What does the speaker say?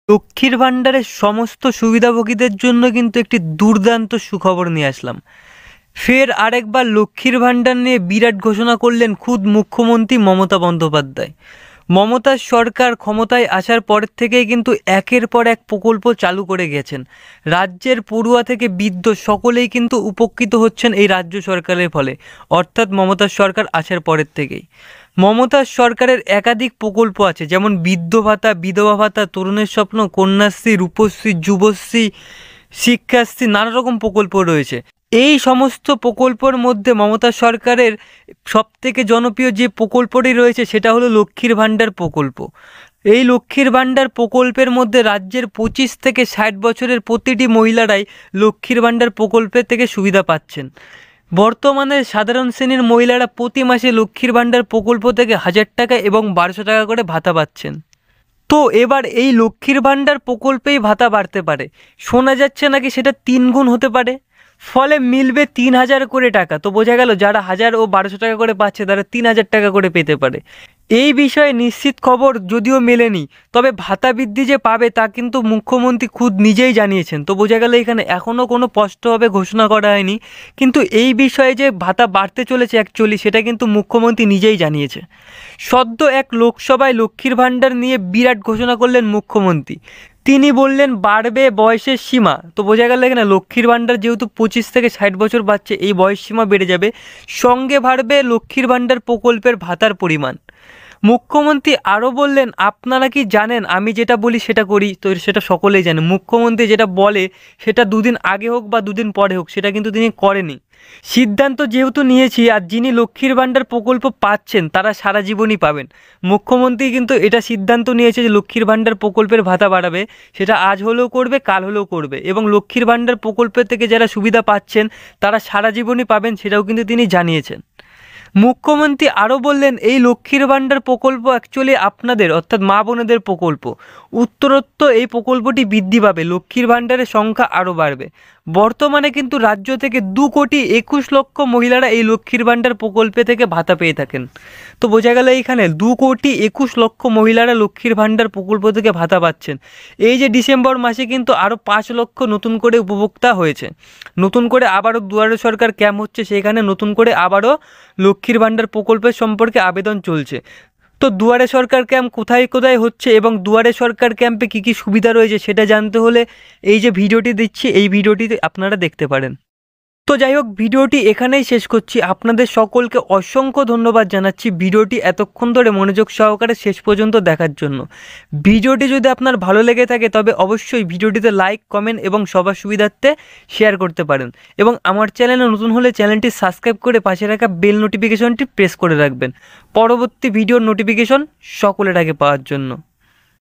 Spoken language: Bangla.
লক্ষ্মীর ভাণ্ডারের সমস্ত সুবিধাভোগীদের জন্য কিন্তু একটি দুর্দান্ত সুখবর নিয়ে আসলাম। ফের আরেকবার লক্ষ্মীর ভাণ্ডার নিয়ে বিরাট ঘোষণা করলেন খুদ মুখ্যমন্ত্রী মমতা বন্দ্যোপাধ্যায়। মমতার সরকার ক্ষমতায় আসার পর থেকেই কিন্তু একের পর এক প্রকল্প চালু করে গেছেন। রাজ্যের পড়ুয়া থেকে বৃদ্ধ সকলেই কিন্তু উপকৃত হচ্ছেন এই রাজ্য সরকারের ফলে, অর্থাৎ মমতার সরকার আসার পরের থেকেই। মমতার সরকারের একাধিক প্রকল্প আছে, যেমন বৃদ্ধ ভাতা, বিধবা ভাতা, তরুণের স্বপ্ন, কন্যাশ্রী, রূপশ্রী, যুবশ্রী, শিক্ষাশ্রী, নানা রকম প্রকল্প রয়েছে। এই সমস্ত প্রকল্পের মধ্যে মমতা সরকারের সবথেকে জনপ্রিয় যে প্রকল্পটি রয়েছে সেটা হলো লক্ষ্মীর ভাণ্ডার প্রকল্প। এই লক্ষ্মীর ভাণ্ডার প্রকল্পের মধ্যে রাজ্যের 25 থেকে 60 বছরের প্রতিটি মহিলারাই লক্ষ্মীর ভাণ্ডার প্রকল্পের থেকে সুবিধা পাচ্ছেন। বর্তমানে সাধারণ শ্রেণীর মহিলারা প্রতি মাসে লক্ষ্মীর ভাণ্ডার প্রকল্প থেকে 1000 টাকা এবং 1200 টাকা করে ভাতা পাচ্ছেন। তো এবার এই লক্ষ্মীর ভাণ্ডার প্রকল্পেই ভাতা বাড়তে পারে, শোনা যাচ্ছে নাকি সেটা 3 গুণ হতে পারে। ফলে মিলবে 3000 করে টাকা। তো বোঝা গেল যারা 1000 ও 1200 টাকা করে পাচ্ছে তারা 3000 টাকা করে পেতে পারে। এই বিষয়ে নিশ্চিত খবর যদিও মেলেনি, তবে ভাতা বৃদ্ধি যে পাবে তা কিন্তু মুখ্যমন্ত্রী খুদ নিজেই জানিয়েছেন। তো বোঝা গেল এখানে এখনও কোনো স্পষ্টভাবে ঘোষণা করা হয়নি, কিন্তু এই বিষয়ে যে ভাতা বাড়তে চলেছে অ্যাকচুয়ালি সেটা কিন্তু মুখ্যমন্ত্রী নিজেই জানিয়েছে। সদ্য এক লোকসভায় লক্ষ্মীর ভাণ্ডার নিয়ে বিরাট ঘোষণা করলেন মুখ্যমন্ত্রী। তিনি বললেন বাড়বে বয়সের সীমা। তো বোঝা গেল এখানে লক্ষ্মীর ভাণ্ডার যেহেতু 25 থেকে 60 বছর বাড়ছে, এই বয়স সীমা বেড়ে যাবে, সঙ্গে বাড়বে লক্ষ্মীর ভাণ্ডার প্রকল্পের ভাতার পরিমাণ। মুখ্যমন্ত্রী আরও বললেন, আপনারা কি জানেন আমি যেটা বলি সেটা করি? তো সেটা সকলেই জানে, মুখ্যমন্ত্রী যেটা বলে সেটা দুদিন আগে হোক বা দুদিন পরে হোক সেটা কিন্তু তিনি করেনি। সিদ্ধান্ত যেহেতু নিয়েছি, আর যিনি লক্ষ্মীর ভাণ্ডার প্রকল্প পাচ্ছেন তারা সারা জীবনই পাবেন। মুখ্যমন্ত্রী কিন্তু এটা সিদ্ধান্ত নিয়েছে যে লক্ষ্মীর ভাণ্ডার প্রকল্পের ভাতা বাড়াবে, সেটা আজ হলেও করবে, কাল হলেও করবে, এবং লক্ষ্মীর ভাণ্ডার প্রকল্পের থেকে যারা সুবিধা পাচ্ছেন তারা সারা জীবনই পাবেন, সেটাও কিন্তু তিনি জানিয়েছেন। মুখ্যমন্ত্রী আরও বললেন, এই লক্ষ্মীর ভাণ্ডার প্রকল্প অ্যাকচুয়ালি আপনাদের অর্থাৎ মা বোনেদের প্রকল্প। উত্তরোত্তর এই প্রকল্পটি বৃদ্ধি পাবে, লক্ষ্মীর ভাণ্ডারের সংখ্যা আরও বাড়বে। বর্তমানে কিন্তু রাজ্য থেকে 2,21,00,000 মহিলারা এই লক্ষ্মীর ভাণ্ডার প্রকল্পে থেকে ভাতা পেয়ে থাকেন। তো বোঝা গেল এইখানে 2,21,00,000 মহিলারা লক্ষ্মীর ভাণ্ডার প্রকল্প থেকে ভাতা পাচ্ছেন। এই যে ডিসেম্বর মাসে কিন্তু আরও 5 লক্ষ নতুন করে উপভোক্তা হয়েছে। নতুন করে আবারও দুয়ারে সরকার ক্যাম্প হচ্ছে, সেখানে নতুন করে আবারও লক্ষ্মীর ভাণ্ডার প্রকল্পের সম্পর্কে আবেদন চলছে। তো দুয়ারে সরকার ক্যাম্প কোথায় কোথায় হচ্ছে এবং দুয়ারে সরকার ক্যাম্পে কী কী সুবিধা রয়েছে সেটা জানতে হলে এই যে ভিডিওটি দিচ্ছি এই ভিডিওটিতে আপনারা দেখতে পারেন। তো যাই হোক, ভিডিওটি এখানেই শেষ করছি। আপনাদের সকলকে অসংখ্য ধন্যবাদ জানাচ্ছি ভিডিওটি এতক্ষণ ধরে মনোযোগ সহকারে শেষ পর্যন্ত দেখার জন্য। ভিডিওটি যদি আপনার ভালো লেগে থাকে তবে অবশ্যই ভিডিওটিতে লাইক, কমেন্ট এবং সবার সুবিধার্থে শেয়ার করতে পারেন, এবং আমার চ্যানেলে নতুন হলে চ্যানেলটি সাবস্ক্রাইব করে পাশে রাখা বেল নোটিফিকেশনটি প্রেস করে রাখবেন পরবর্তী ভিডিওর নোটিফিকেশন সকলের আগে পাওয়ার জন্য।